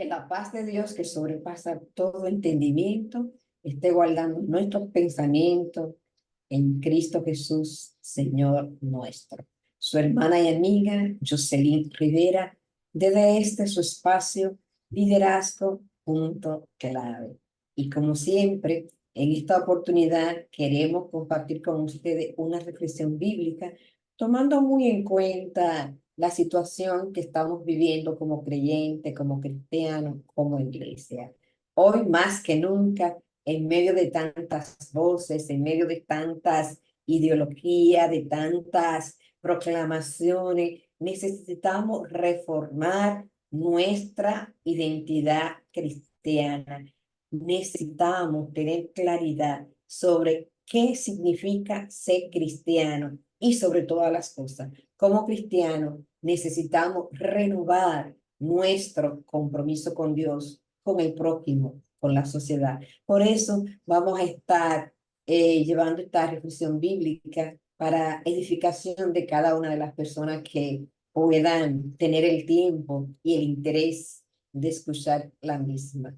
Que la paz de Dios que sobrepasa todo entendimiento esté guardando nuestros pensamientos en Cristo Jesús, Señor nuestro. Su hermana y amiga Jocelyn Rivera, desde este su espacio, Liderazgo Punto Clave. Y como siempre, en esta oportunidad queremos compartir con ustedes una reflexión bíblica, tomando muy en cuenta la situación que estamos viviendo como creyentes, como cristianos, como iglesia. Hoy más que nunca, en medio de tantas voces, en medio de tantas ideologías, de tantas proclamaciones, necesitamos reformar nuestra identidad cristiana. Necesitamos tener claridad sobre qué significa ser cristiano y sobre todas las cosas. Como cristianos necesitamos renovar nuestro compromiso con Dios, con el prójimo, con la sociedad. Por eso vamos a estar llevando esta reflexión bíblica para edificación de cada una de las personas que puedan tener el tiempo y el interés de escuchar la misma.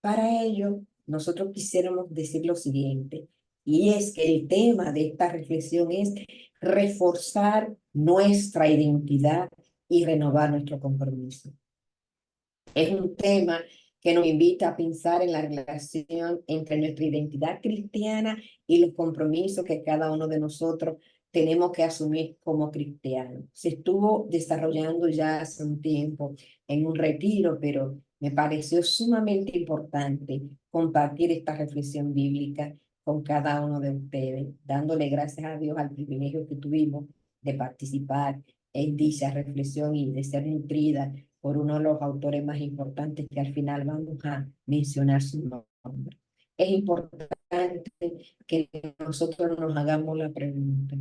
Para ello, nosotros quisiéramos decir lo siguiente, y es que el tema de esta reflexión es reforzar nuestra identidad y renovar nuestro compromiso. Es un tema que nos invita a pensar en la relación entre nuestra identidad cristiana y los compromisos que cada uno de nosotros tenemos que asumir como cristianos. Se estuvo desarrollando ya hace un tiempo en un retiro, pero me pareció sumamente importante compartir esta reflexión bíblica con cada uno de ustedes, dándole gracias a Dios al privilegio que tuvimos de participar en dicha reflexión y de ser nutrida por uno de los autores más importantes que al final vamos a mencionar su nombre. Es importante que nosotros nos hagamos la pregunta,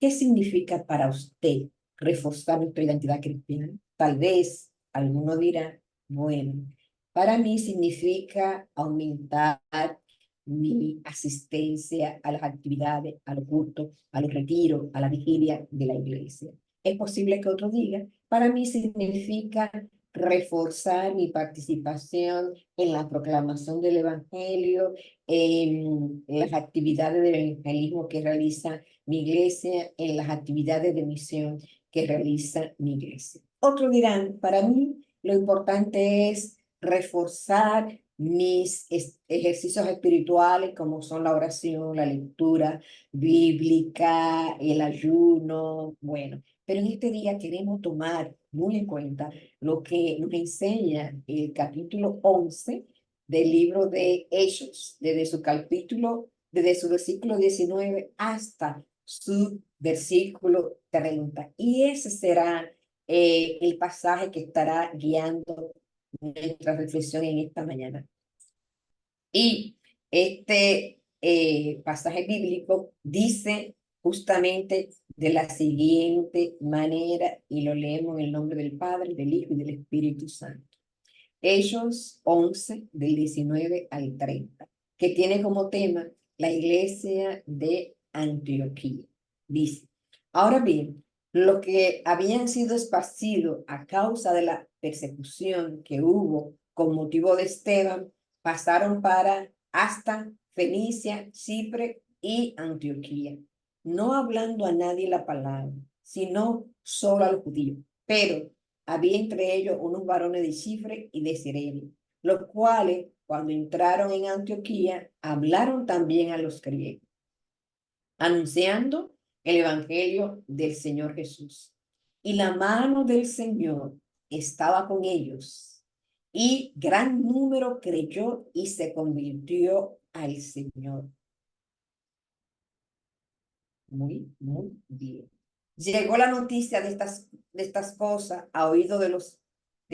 ¿qué significa para usted reforzar nuestra identidad cristiana? Tal vez alguno dirá, bueno, para mí significa aumentar mi asistencia a las actividades, a los cultos, a los retiros, a la vigilia de la iglesia. Es posible que otro diga, para mí significa reforzar mi participación en la proclamación del Evangelio, en las actividades de evangelismo que realiza mi iglesia, en las actividades de misión que realiza mi iglesia. Otros dirán, para mí lo importante es reforzar mis ejercicios espirituales como son la oración, la lectura bíblica, el ayuno, bueno. Pero en este día queremos tomar muy en cuenta lo que nos enseña el capítulo 11 del libro de Hechos, desde su versículo 19 hasta su versículo 30. Y ese será el pasaje que estará guiando nuestra reflexión en esta mañana. Y este pasaje bíblico dice justamente de la siguiente manera, y lo leemos en el nombre del Padre, del Hijo y del Espíritu Santo. Hechos 11, del 19 al 30, que tiene como tema la iglesia de Antioquía. Dice, ahora bien, los que habían sido esparcidos a causa de la persecución que hubo con motivo de Esteban, pasaron para hasta Fenicia, Chipre y Antioquía, no hablando a nadie la palabra, sino solo a los judíos. Pero había entre ellos unos varones de Chipre y de Cirene, los cuales, cuando entraron en Antioquía, hablaron también a los griegos, anunciando el evangelio del Señor Jesús. Y la mano del Señor estaba con ellos, y gran número creyó y se convirtió al Señor. Muy bien. Llegó la noticia de estas cosas a oído de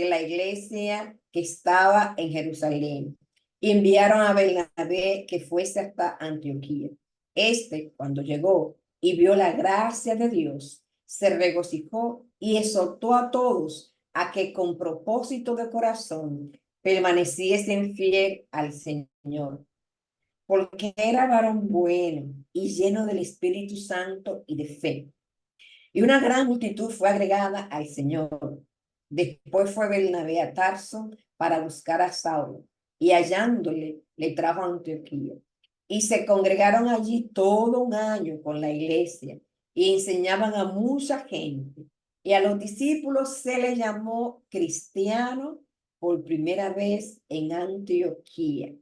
la iglesia que estaba en Jerusalén. Y enviaron a Bernabé que fuese hasta Antioquía. Cuando llegó y vio la gracia de Dios, se regocijó y exhortó a todos a que con propósito de corazón permaneciesen fiel al Señor, porque era varón bueno y lleno del Espíritu Santo y de fe. Y una gran multitud fue agregada al Señor. Después fue Bernabé a Tarso para buscar a Saulo, y hallándole, le trajo a Antioquía. Y se congregaron allí todo un año con la iglesia, y enseñaban a mucha gente. Y a los discípulos se les llamó cristianos por primera vez en Antioquía.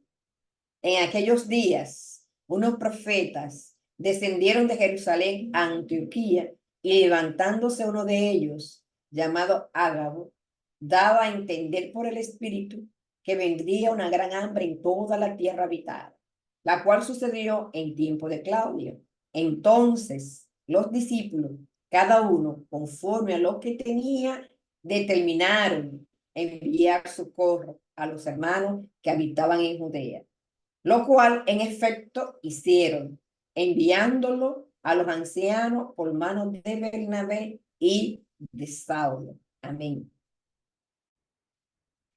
En aquellos días, unos profetas descendieron de Jerusalén a Antioquía, y levantándose uno de ellos, llamado Ágabo, daba a entender por el Espíritu que vendría una gran hambre en toda la tierra habitada, la cual sucedió en tiempo de Claudio. Entonces los discípulos, cada uno conforme a lo que tenía, determinaron enviar socorro a los hermanos que habitaban en Judea, lo cual en efecto hicieron, enviándolo a los ancianos por mano de Bernabé y de Saulo. Amén.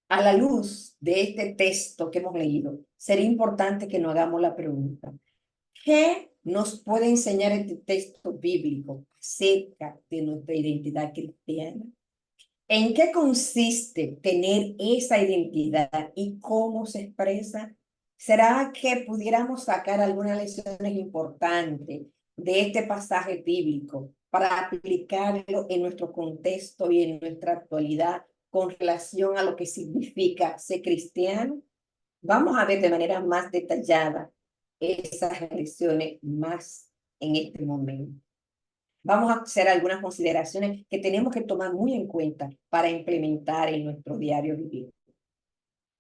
A la luz de este texto que hemos leído, sería importante que nos hagamos la pregunta: ¿qué nos puede enseñar este texto bíblico acerca de nuestra identidad cristiana? ¿En qué consiste tener esa identidad y cómo se expresa? ¿Será que pudiéramos sacar algunas lecciones importantes de este pasaje bíblico para aplicarlo en nuestro contexto y en nuestra actualidad con relación a lo que significa ser cristiano? Vamos a ver de manera más detallada esas lecciones más en este momento. Vamos a hacer algunas consideraciones que tenemos que tomar muy en cuenta para implementar en nuestro diario vivir.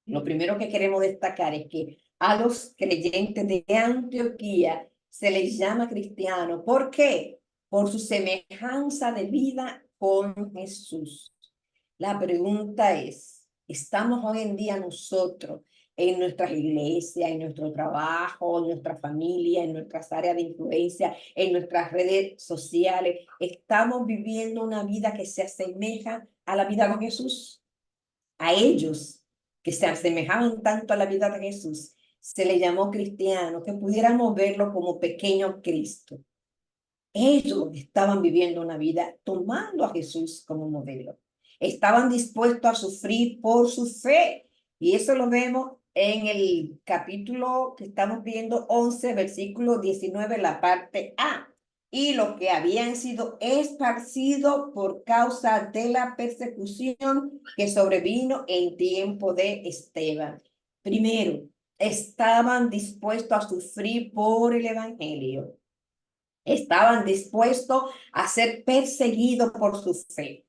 Lo primero que queremos destacar es que a los creyentes de Antioquía se les llama cristianos. ¿Por qué? Por su semejanza de vida con Jesús. La pregunta es: ¿estamos hoy en día nosotros en nuestras iglesias, en nuestro trabajo, en nuestra familia, en nuestras áreas de influencia, en nuestras redes sociales? ¿Estamos viviendo una vida que se asemeja a la vida de Jesús? A ellos que se asemejaban tanto a la vida de Jesús se les llamó cristianos, que pudiéramos verlo como pequeño Cristo. Ellos estaban viviendo una vida tomando a Jesús como modelo. Estaban dispuestos a sufrir por su fe. Y eso lo vemos en el capítulo que estamos viendo, 11, versículo 19, la parte A. Y los que habían sido esparcidos por causa de la persecución que sobrevino en tiempo de Esteban. Primero, estaban dispuestos a sufrir por el evangelio. Estaban dispuestos a ser perseguidos por su fe.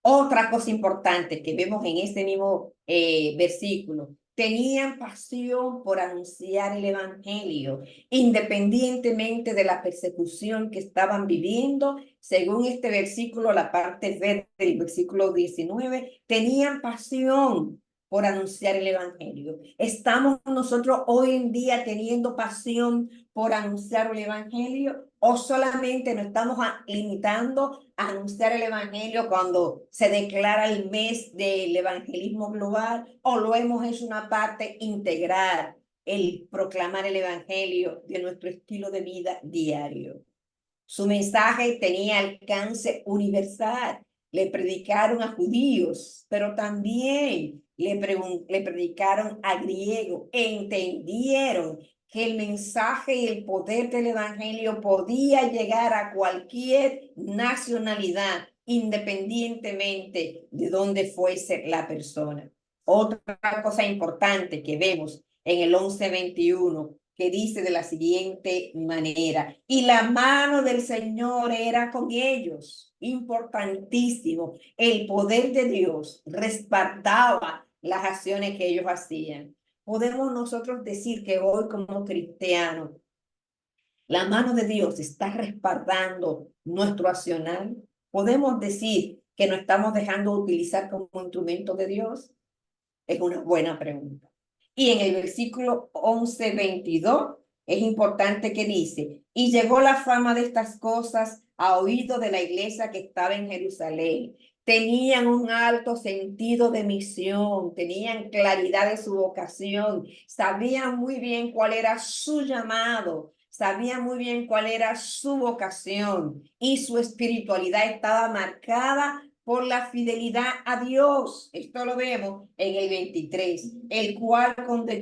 Otra cosa importante que vemos en este mismo versículo: tenían pasión por anunciar el evangelio, independientemente de la persecución que estaban viviendo. Según este versículo, la parte B del versículo 19, tenían pasión por anunciar el evangelio. ¿Estamos nosotros hoy en día teniendo pasión por anunciar el evangelio, o solamente nos estamos limitando a anunciar el evangelio cuando se declara el mes del evangelismo global, o lo hemos hecho una parte integral, el proclamar el evangelio de nuestro estilo de vida diario? Su mensaje tenía alcance universal. Le predicaron a judíos, pero también le predicaron a griegos. Entendieron que el mensaje y el poder del evangelio podía llegar a cualquier nacionalidad, independientemente de dónde fuese la persona. Otra cosa importante que vemos en el 11:21, que dice de la siguiente manera: y la mano del Señor era con ellos. Importantísimo, el poder de Dios respaldaba las acciones que ellos hacían. Podemos nosotros decir que hoy, como cristianos, la mano de Dios está respaldando nuestro accionar. Podemos decir que nos estamos dejando utilizar como instrumento de Dios. Es una buena pregunta. Y en el versículo 11:22 es importante que dice: y llegó la fama de estas cosas a oído de la iglesia que estaba en Jerusalén. Tenían un alto sentido de misión, tenían claridad de su vocación, sabían muy bien cuál era su llamado, sabían muy bien cuál era su vocación, y su espiritualidad estaba marcada por la fidelidad a Dios. Esto lo vemos en el 23, el cual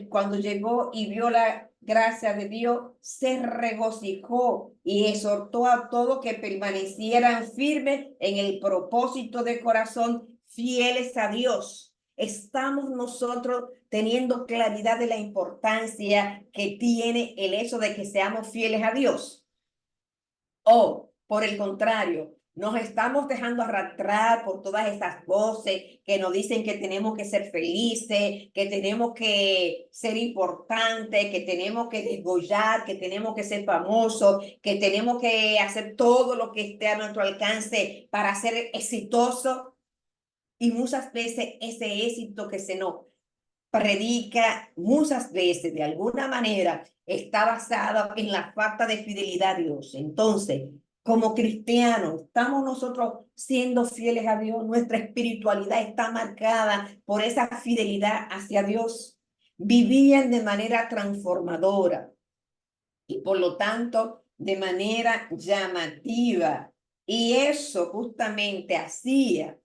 cuando llegó y vio la gracia de Dios, se regocijó y exhortó a todos que permanecieran firmes en el propósito de corazón, fieles a Dios. Estamos nosotros teniendo claridad de la importancia que tiene el hecho de que seamos fieles a Dios. O, por el contrario, nos estamos dejando arrastrar por todas esas voces que nos dicen que tenemos que ser felices, que tenemos que ser importantes, que tenemos que desgollar, que tenemos que ser famosos, que tenemos que hacer todo lo que esté a nuestro alcance para ser exitosos. Y muchas veces ese éxito que se nos predica, muchas veces de alguna manera, está basado en la falta de fidelidad a Dios. Entonces, como cristianos, ¿estamos nosotros siendo fieles a Dios? Nuestra espiritualidad está marcada por esa fidelidad hacia Dios. Vivían de manera transformadora y por lo tanto de manera llamativa. Y eso justamente hacía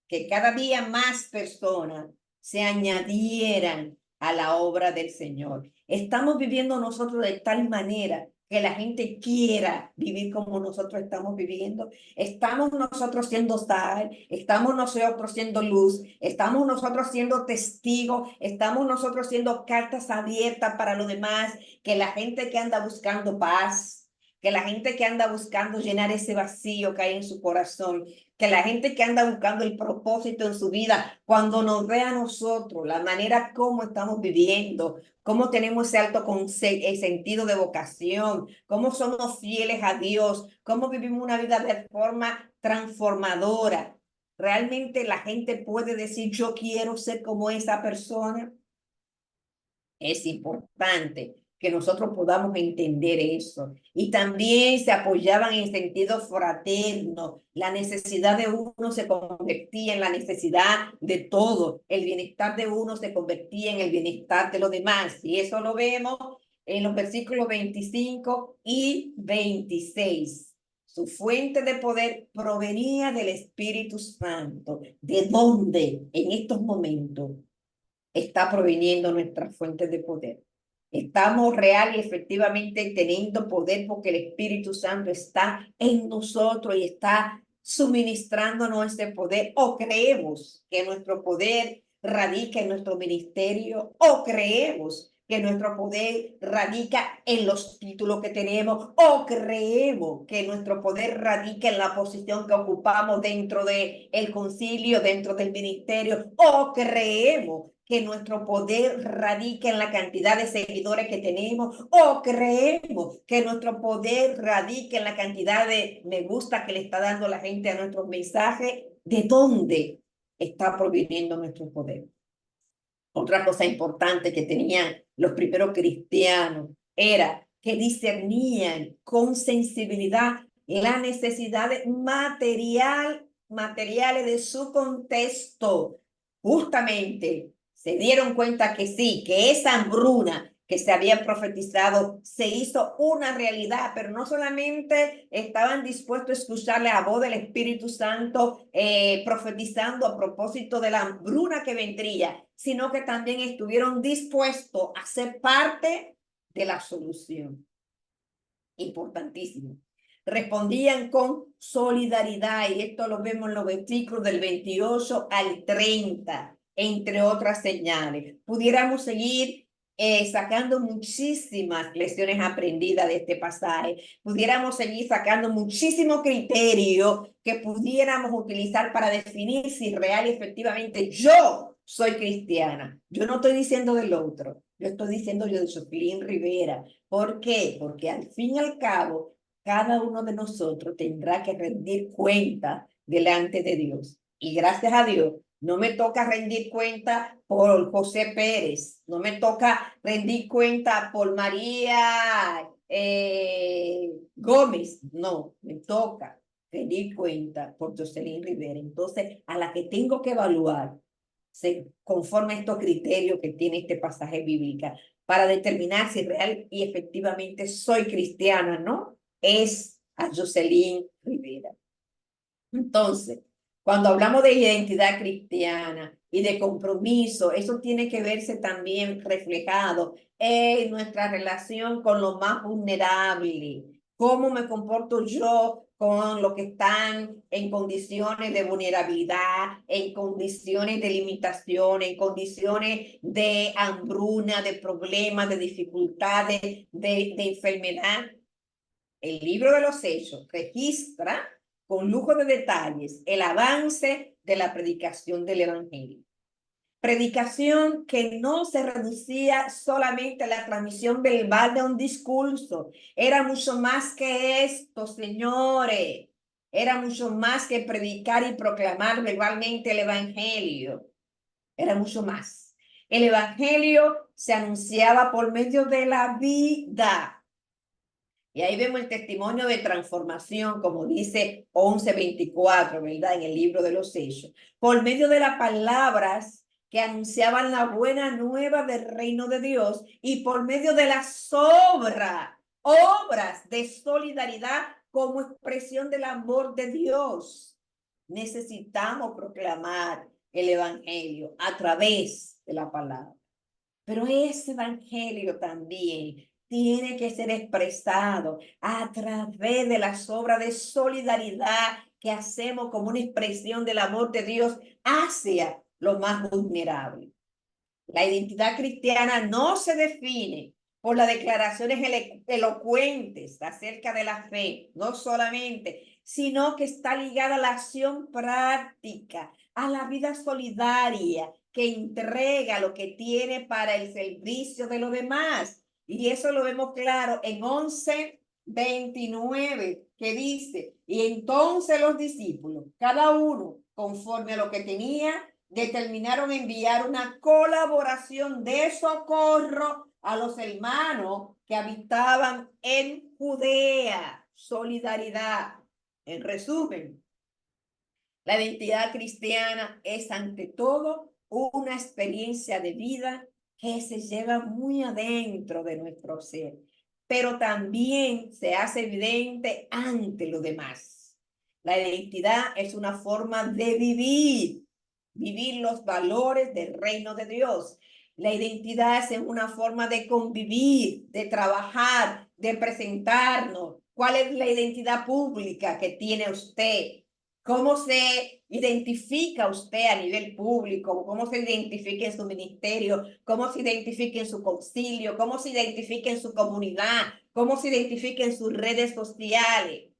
que cada día más personas se añadieran a la obra del Señor. Estamos viviendo nosotros de tal manera que la gente quiera vivir como nosotros estamos viviendo. Estamos nosotros siendo sal, estamos nosotros siendo luz, estamos nosotros siendo testigos, estamos nosotros siendo cartas abiertas para los demás, que la gente que anda buscando paz, que la gente que anda buscando llenar ese vacío que hay en su corazón, que la gente que anda buscando el propósito en su vida, cuando nos ve a nosotros, la manera como estamos viviendo, cómo tenemos ese alto sentido de vocación, cómo somos fieles a Dios, cómo vivimos una vida de forma transformadora. Realmente la gente puede decir, yo quiero ser como esa persona. Es importante que nosotros podamos entender eso. Y también se apoyaban en sentido fraterno. La necesidad de uno se convertía en la necesidad de todo. El bienestar de uno se convertía en el bienestar de los demás. Y eso lo vemos en los versículos 25 y 26. Su fuente de poder provenía del Espíritu Santo. ¿De dónde en estos momentos está proveniendo nuestra fuente de poder? Estamos real y efectivamente teniendo poder porque el Espíritu Santo está en nosotros y está suministrándonos ese poder, o creemos que nuestro poder radica en nuestro ministerio, o creemos que nuestro poder radica en los títulos que tenemos, o creemos que nuestro poder radica en la posición que ocupamos dentro del concilio, dentro del ministerio, o creemos que nuestro poder radica en la cantidad de seguidores que tenemos, o creemos que nuestro poder radica en la cantidad de me gusta que le está dando la gente a nuestros mensajes. ¿De dónde está proveniendo nuestro poder? Otra cosa importante que tenían los primeros cristianos era que discernían con sensibilidad las necesidades materiales de su contexto. Justamente se dieron cuenta que sí, que esa hambruna que se había profetizado se hizo una realidad, pero no solamente estaban dispuestos a escuchar la voz del Espíritu Santo profetizando a propósito de la hambruna que vendría, sino que también estuvieron dispuestos a ser parte de la solución. Importantísimo. Respondían con solidaridad, y esto lo vemos en los versículos del 28 al 30, entre otras señales. Pudiéramos seguir sacando muchísimas lecciones aprendidas de este pasaje. Pudiéramos seguir sacando muchísimos criterios que pudiéramos utilizar para definir si real y efectivamente yo soy cristiana. Yo no estoy diciendo del otro, yo estoy diciendo yo de Jocelyn Rivera. ¿Por qué? Porque al fin y al cabo, cada uno de nosotros tendrá que rendir cuenta delante de Dios. Y gracias a Dios, no me toca rendir cuenta por José Pérez, no me toca rendir cuenta por María Gómez, no, me toca rendir cuenta por Jocelyn Rivera. Entonces, a la que tengo que evaluar, conforme a estos criterios que tiene este pasaje bíblico, para determinar si real y efectivamente soy cristiana, ¿no? Es a Jocelyn Rivera. Entonces, Cuando hablamos de identidad cristiana y de compromiso, eso tiene que verse también reflejado en nuestra relación con lo más vulnerable. ¿Cómo me comporto yo con los que están en condiciones de vulnerabilidad, en condiciones de limitación, en condiciones de hambruna, de problemas, de dificultades, de enfermedad? El libro de los Hechos registra con lujo de detalles el avance de la predicación del Evangelio. Predicación que no se reducía solamente a la transmisión verbal de un discurso. Era mucho más que esto, señores. Era mucho más que predicar y proclamar verbalmente el Evangelio. Era mucho más. El Evangelio se anunciaba por medio de la vida. Y ahí vemos el testimonio de transformación, como dice 11:24, ¿verdad? En el libro de los Hechos. Por medio de las palabras que anunciaban la buena nueva del reino de Dios y por medio de las obras de solidaridad como expresión del amor de Dios. Necesitamos proclamar el evangelio a través de la palabra. Pero ese evangelio también tiene que ser expresado a través de las obras de solidaridad que hacemos como una expresión del amor de Dios hacia los más vulnerables. La identidad cristiana no se define por las declaraciones elocuentes acerca de la fe, no solamente, sino que está ligada a la acción práctica, a la vida solidaria, que entrega lo que tiene para el servicio de los demás. Y eso lo vemos claro en 11:29, que dice, y entonces los discípulos, cada uno conforme a lo que tenía, determinaron enviar una colaboración de socorro a los hermanos que habitaban en Judea. Solidaridad. En resumen, la identidad cristiana es ante todo una experiencia de vida que se lleva muy adentro de nuestro ser, pero también se hace evidente ante los demás. La identidad es una forma de vivir los valores del reino de Dios. La identidad es una forma de convivir, de trabajar, de presentarnos. ¿Cuál es la identidad pública que tiene usted? ¿Cómo se identifica usted a nivel público? ¿Cómo se identifica en su ministerio? ¿Cómo se identifica en su concilio? ¿Cómo se identifica en su comunidad? ¿Cómo se identifica en sus redes sociales?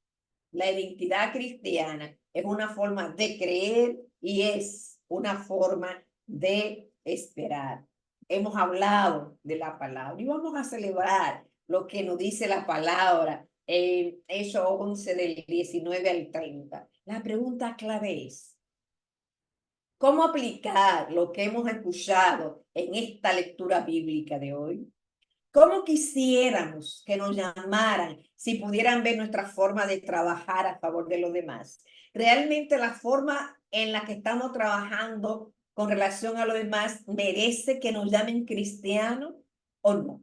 La identidad cristiana es una forma de creer y es una forma de esperar. Hemos hablado de la palabra y vamos a celebrar lo que nos dice la palabra en Hechos 11 del 19 al 30. La pregunta clave es, ¿cómo aplicar lo que hemos escuchado en esta lectura bíblica de hoy? ¿Cómo quisiéramos que nos llamaran si pudieran ver nuestra forma de trabajar a favor de los demás? ¿Realmente la forma en la que estamos trabajando con relación a los demás merece que nos llamen cristianos o no?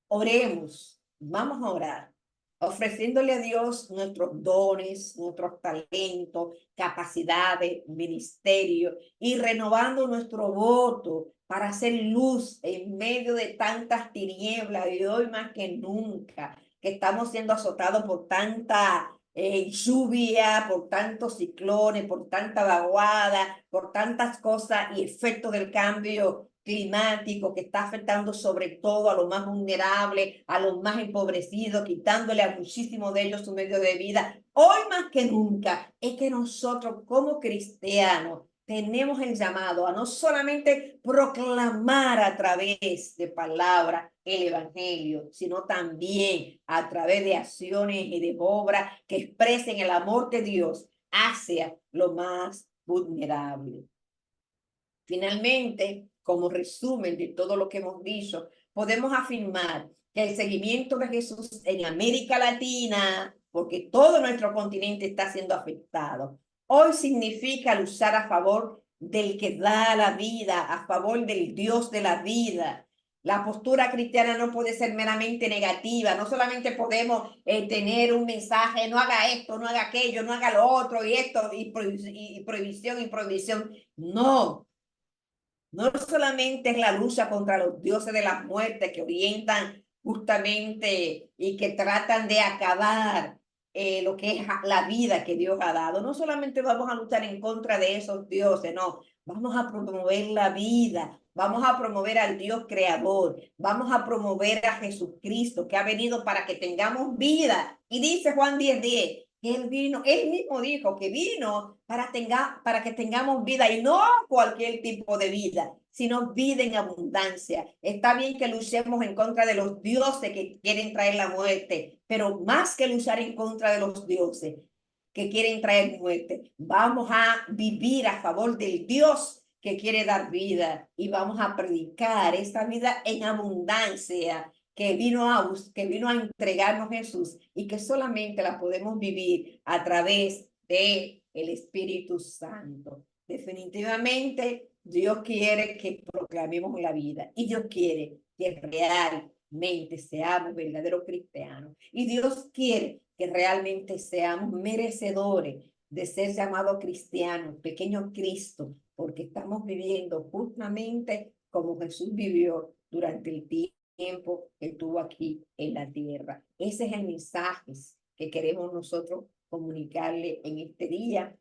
Oremos, vamos a orar, ofreciéndole a Dios nuestros dones, nuestros talentos, capacidades, ministerio y renovando nuestro voto para hacer luz en medio de tantas tinieblas y hoy más que nunca, que estamos siendo azotados por tanta lluvia, por tantos ciclones, por tanta vaguada, por tantas cosas y efectos del cambio climático que está afectando sobre todo a los más vulnerables, a los más empobrecidos, quitándole a muchísimos de ellos su medio de vida. Hoy más que nunca es que nosotros como cristianos tenemos el llamado a no solamente proclamar a través de palabras el evangelio, sino también a través de acciones y de obras que expresen el amor de Dios hacia lo más vulnerable. Finalmente, como resumen de todo lo que hemos dicho, podemos afirmar que el seguimiento de Jesús en América Latina, porque todo nuestro continente está siendo afectado, hoy significa luchar a favor del que da la vida, a favor del Dios de la vida. La postura cristiana no puede ser meramente negativa. No solamente podemos tener un mensaje, no haga esto, no haga aquello, no haga lo otro, y esto, y prohibición, y prohibición. No, no solamente es la lucha contra los dioses de la muerte que orientan justamente y que tratan de acabar lo que es la vida que Dios ha dado. No solamente vamos a luchar en contra de esos dioses, no, vamos a promover la vida, vamos a promover al Dios creador, vamos a promover a Jesucristo que ha venido para que tengamos vida. Y dice Juan 10:10, que él vino, él mismo dijo que vino para que tengamos vida, y no cualquier tipo de vida, sino vida en abundancia. Está bien que luchemos en contra de los dioses que quieren traer la muerte, pero más que luchar en contra de los dioses que quieren traer muerte, vamos a vivir a favor del Dios que quiere dar vida, y vamos a predicar esa vida en abundancia que vino a entregarnos Jesús, y que solamente la podemos vivir a través de el Espíritu Santo. Definitivamente, Dios quiere que proclamemos la vida, y Dios quiere que realmente seamos verdaderos cristianos, y Dios quiere que realmente seamos merecedores de ser llamados cristianos, pequeño Cristo, porque estamos viviendo justamente como Jesús vivió durante el tiempo que estuvo aquí en la tierra. Ese es el mensaje que queremos nosotros comunicarle en este día.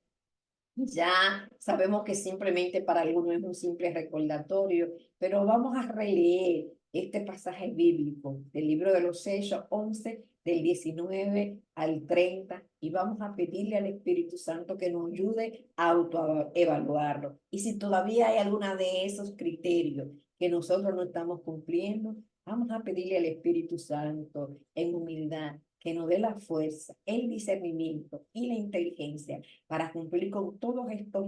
Ya sabemos que simplemente para algunos es un simple recordatorio, pero vamos a releer este pasaje bíblico del libro de los Hechos 11, del 19 al 30, y vamos a pedirle al Espíritu Santo que nos ayude a autoevaluarlo. Y si todavía hay alguna de esos criterios que nosotros no estamos cumpliendo, vamos a pedirle al Espíritu Santo en humildad que nos dé la fuerza, el discernimiento y la inteligencia para cumplir con todos estos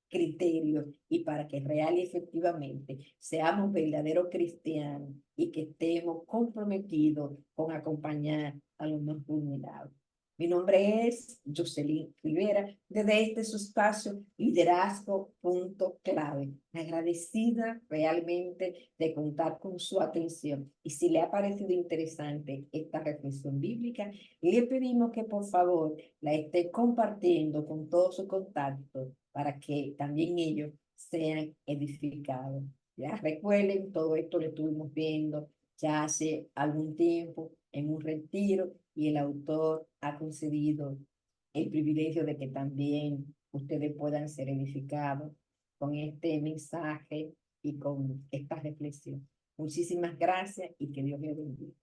criterios, y para que real y efectivamente seamos verdaderos cristianos y que estemos comprometidos con acompañar a los más vulnerables. Mi nombre es Jocelyn Rivera, desde este su espacio Liderazgo Punto Clave. Agradecida realmente de contar con su atención. Y si le ha parecido interesante esta reflexión bíblica, le pedimos que por favor la esté compartiendo con todos sus contactos para que también ellos sean edificados. Ya recuerden, todo esto lo estuvimos viendo ya hace algún tiempo en un retiro, y el autor ha concedido el privilegio de que también ustedes puedan ser edificados con este mensaje y con esta reflexión. Muchísimas gracias y que Dios les bendiga.